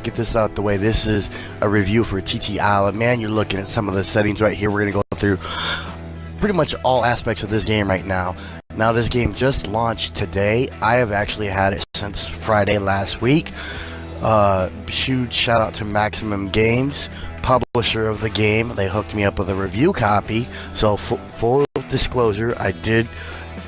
to get this out the way. This is a review for TT Island. Man, you're looking at some of the settings right here. We're going to go through pretty much all aspects of this game right now. Now, this game just launched today. I have actually had it since Friday last week. Huge shout out to Maximum Games, publisher of the game. They hooked me up with a review copy. So full disclosure, I did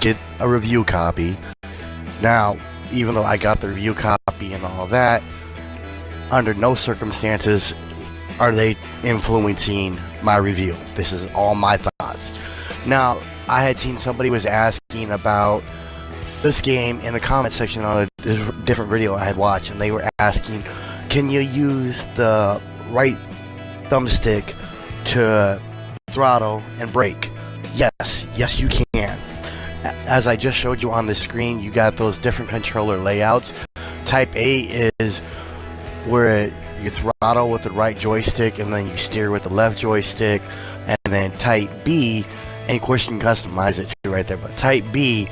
get a review copy. Now, even though I got the review copy and all that, under no circumstances are they influencing my review. This is all my thoughts. Now, I had seen somebody was asking about this game in the comment section on a different video I had watched, and they were asking, can you use the right thumbstick to throttle and brake? Yes you can. As I just showed you on the screen, you got those different controller layouts. Type A is where you throttle with the right joystick and then you steer with the left joystick, and then type B, and of course you can customize it too right there, but type B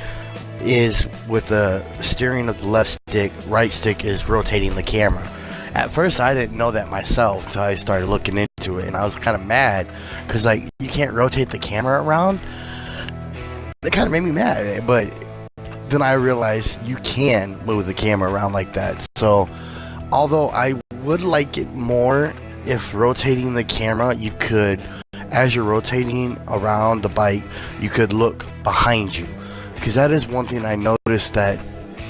is with the steering of the left stick, right stick is rotating the camera. At first I didn't know that myself until I started looking into it, and I was kind of mad because like you can't rotate the camera around. It kind of made me mad, but then I realized you can move the camera around like that. So although I would like it more if rotating the camera, you could, as you're rotating around the bike, you could look behind you. Because that is one thing I noticed that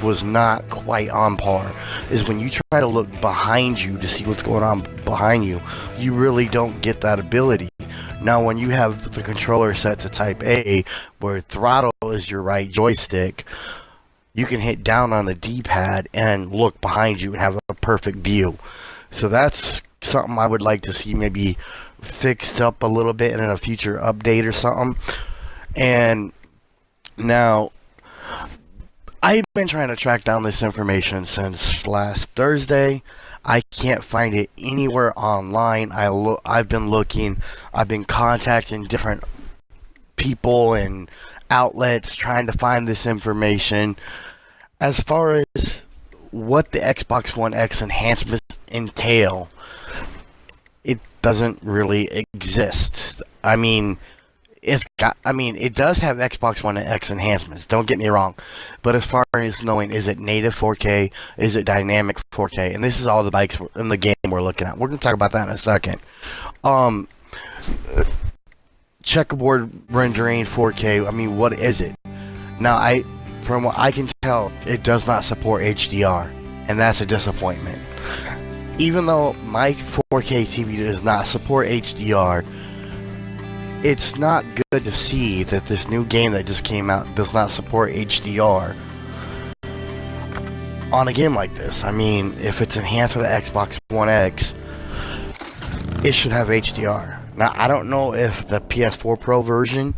was not quite on par, is when you try to look behind you to see what's going on behind you, you really don't get that ability. Now, when you have the controller set to type A, where throttle is your right joystick, you can hit down on the D-pad and look behind you and have a perfect view. So that's something I would like to see maybe fixed up a little bit in a future update or something. And now, I've been trying to track down this information since last Thursday. I can't find it anywhere online. I've been looking, I've been contacting different people and outlets trying to find this information. As far as what the Xbox One X enhancements entail, it doesn't really exist. I mean, it does have Xbox One X enhancements, don't get me wrong, but as far as knowing, is it native 4K, is it dynamic 4K, and this is all the bikes in the game we're looking at. We're going to talk about that in a second. Checkerboard rendering 4K, I mean, what is it? Now, from what I can tell, it does not support HDR, and that's a disappointment. Even though my 4K TV does not support HDR, it's not good to see that this new game that just came out does not support HDR on a game like this. I mean, if it's enhanced with the Xbox One X, it should have HDR. Now, I don't know if the PS4 Pro version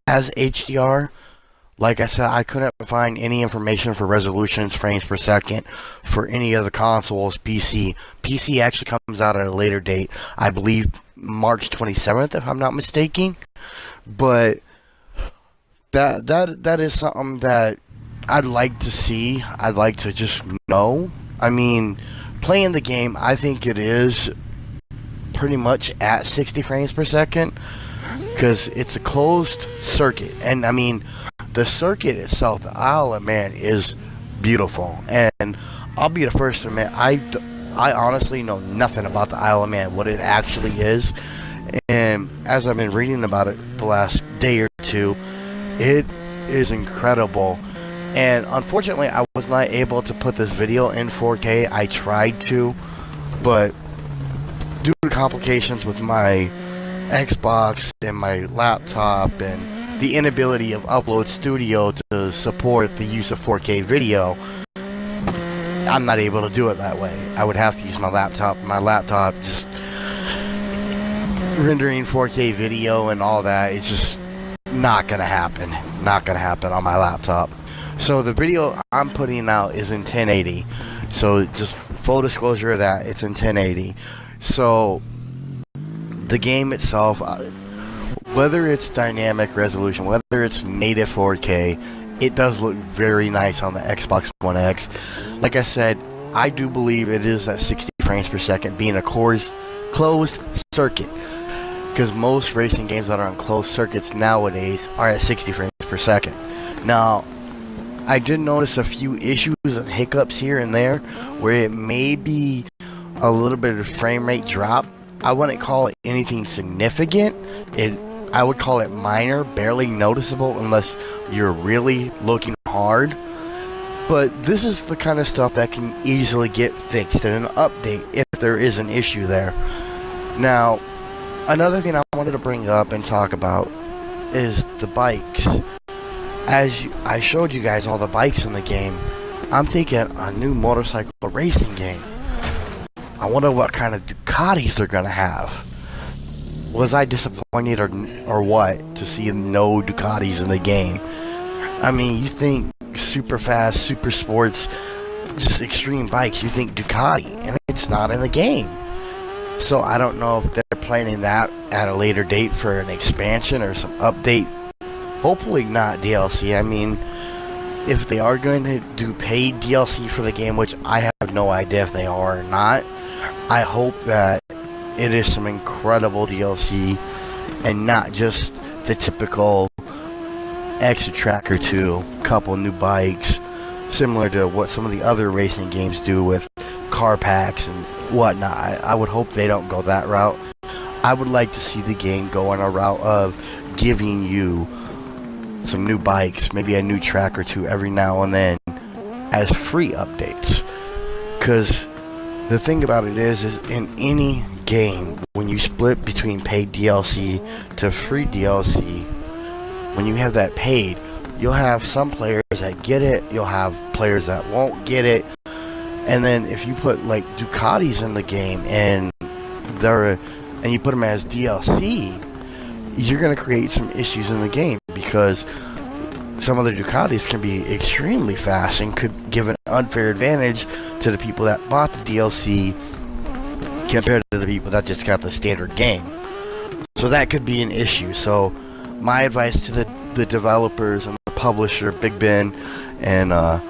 has HDR. Like I said, I couldn't find any information for resolutions, frames per second, for any of the consoles. PC actually comes out at a later date, I believe March 27th, if I'm not mistaken. But that is something that I'd like to see. I'd like to just know. I mean, playing the game, I think it is pretty much at 60 frames per second, because it's a closed circuit. And I mean, the circuit itself, the Isle of Man, is beautiful. And I'll be the first to admit, I honestly know nothing about the Isle of Man, what it actually is. And as I've been reading about it the last day or two, it is incredible. And unfortunately, I was not able to put this video in 4K. I tried to, but due to complications with my Xbox and my laptop and the inability of Upload Studio to support the use of 4K video, I'm not able to do it that way. I would have to use my laptop. My laptop just rendering 4K video and all that, it's just not gonna happen. Not gonna happen on my laptop. So the video I'm putting out is in 1080. So just full disclosure of that, it's in 1080. So the game itself, whether it's dynamic resolution, whether it's native 4K, it does look very nice on the Xbox One X. Like I said, I do believe it is at 60 frames per second, being a closed circuit. Because most racing games that are on closed circuits nowadays are at 60 frames per second. Now, I did notice a few issues and hiccups here and there where it may be a little bit of frame rate drop. I wouldn't call it anything significant. I would call it minor, barely noticeable unless you're really looking hard. But this is the kind of stuff that can easily get fixed in an update if there is an issue there. Now, another thing I wanted to bring up and talk about is the bikes. As I showed you guys all the bikes in the game, I'm thinking a new motorcycle racing game. I wonder what kind of Ducatis they're gonna have. Was I disappointed or what to see no Ducatis in the game? I mean, you think super fast, super sports, just extreme bikes, you think Ducati, and it's not in the game. So I don't know if they're planning that at a later date for an expansion or some update. Hopefully not DLC. I mean, if they are going to do paid DLC for the game, which I have no idea if they are or not, I hope that it is some incredible DLC and not just the typical extra track or two, couple new bikes, similar to what some of the other racing games do with car packs and whatnot. I would hope they don't go that route. I would like to see the game go on a route of giving you some new bikes, maybe a new track or two every now and then as free updates. Because the thing about it is in any game, when you split between paid DLC to free DLC, when you have that paid, you'll have some players that get it, you'll have players that won't get it, and then if you put like Ducatis in the game and you put them as DLC, you're going to create some issues in the game, because some of the Ducatis can be extremely fast and could give an unfair advantage to the people that bought the DLC compared to the people that just got the standard game. So that could be an issue. So my advice to the developers and the publisher, Big Ben, and I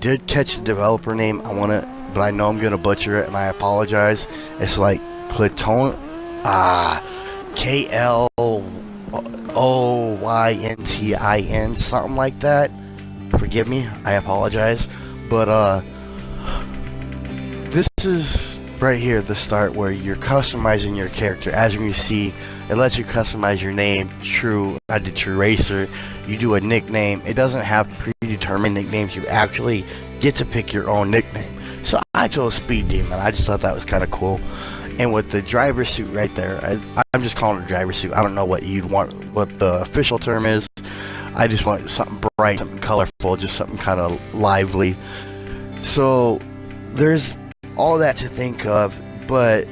did catch the developer name. But I know I'm gonna butcher it, and I apologize. It's like KLOYNTIN, something like that. Forgive me, I apologize. But this is right here the start where you're customizing your character. As you can see, it lets you customize your name. I did True Racer. You do a nickname. It doesn't have predetermined nicknames. You actually get to pick your own nickname. So I chose Speed Demon. I just thought that was kind of cool. And with the driver suit right there, I'm just calling it a driver suit. I don't know what you'd want, what the official term is. I just want something bright, something colorful, just something kind of lively. So there's all that to think of. But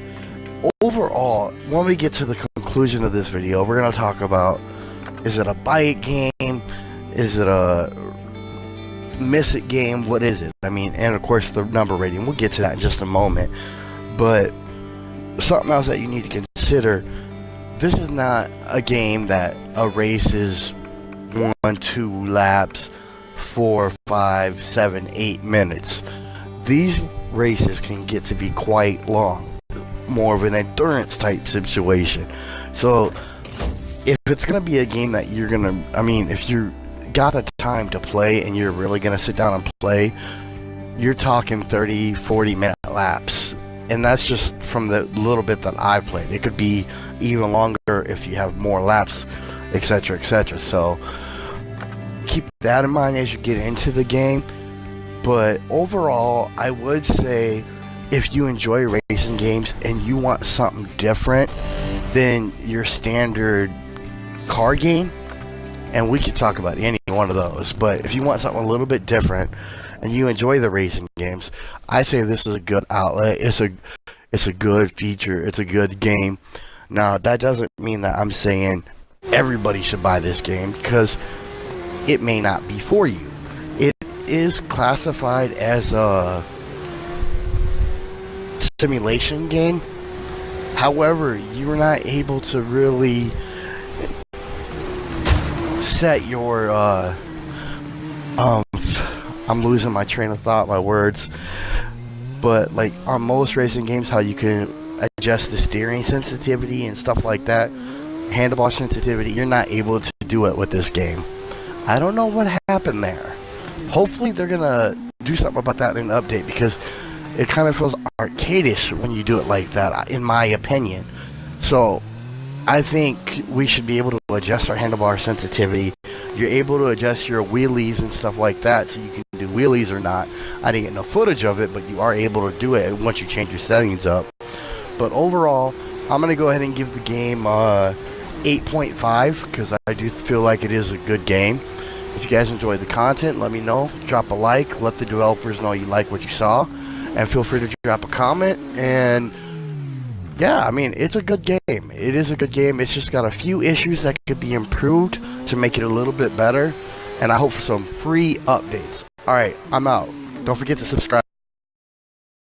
overall, when we get to the conclusion of this video, we're going to talk about, is it a bike game? Is it a miss it game? What is it? I mean, and of course the number rating. We'll get to that in just a moment. But something else that you need to consider, this is not a game that a race is 1, 2 laps, 4, 5, 7, 8 minutes. These races can get to be quite long, more of an endurance type situation. So if it's going to be a game that you're going to, I mean, if you got the time to play and you're really going to sit down and play, you're talking 30, 40 minute laps. And that's just from the little bit that I played. It could be even longer if you have more laps, etc., etc. So keep that in mind as you get into the game. But overall, I would say if you enjoy racing games and you want something different than your standard car game, and we could talk about any one of those, but if you want something a little bit different and you enjoy the racing games, I say this is a good outlet. It's a good feature. It's a good game. Now, that doesn't mean that I'm saying everybody should buy this game, because it may not be for you. It is classified as a simulation game. However, you're not able to really set your I'm losing my train of thought, my words. but like on most racing games, how you can adjust the steering sensitivity and stuff like that, handlebar sensitivity, you're not able to do it with this game. I don't know what happened there. Hopefully they're gonna do something about that in the update, because it kind of feels arcadish when you do it like that, in my opinion. So I think we should be able to adjust our handlebar sensitivity. You're able to adjust your wheelies and stuff like that, so you can do wheelies or not. I didn't get no footage of it, but you are able to do it once you change your settings up. But overall, I'm going to go ahead and give the game 8.5, because I do feel like it is a good game. If you guys enjoyed the content, let me know. Drop a like, let the developers know you like what you saw, and feel free to drop a comment. And yeah, I mean, it's a good game. It is a good game. It's just got a few issues that could be improved to make it a little bit better, and I hope for some free updates. Alright, I'm out. Don't forget to subscribe.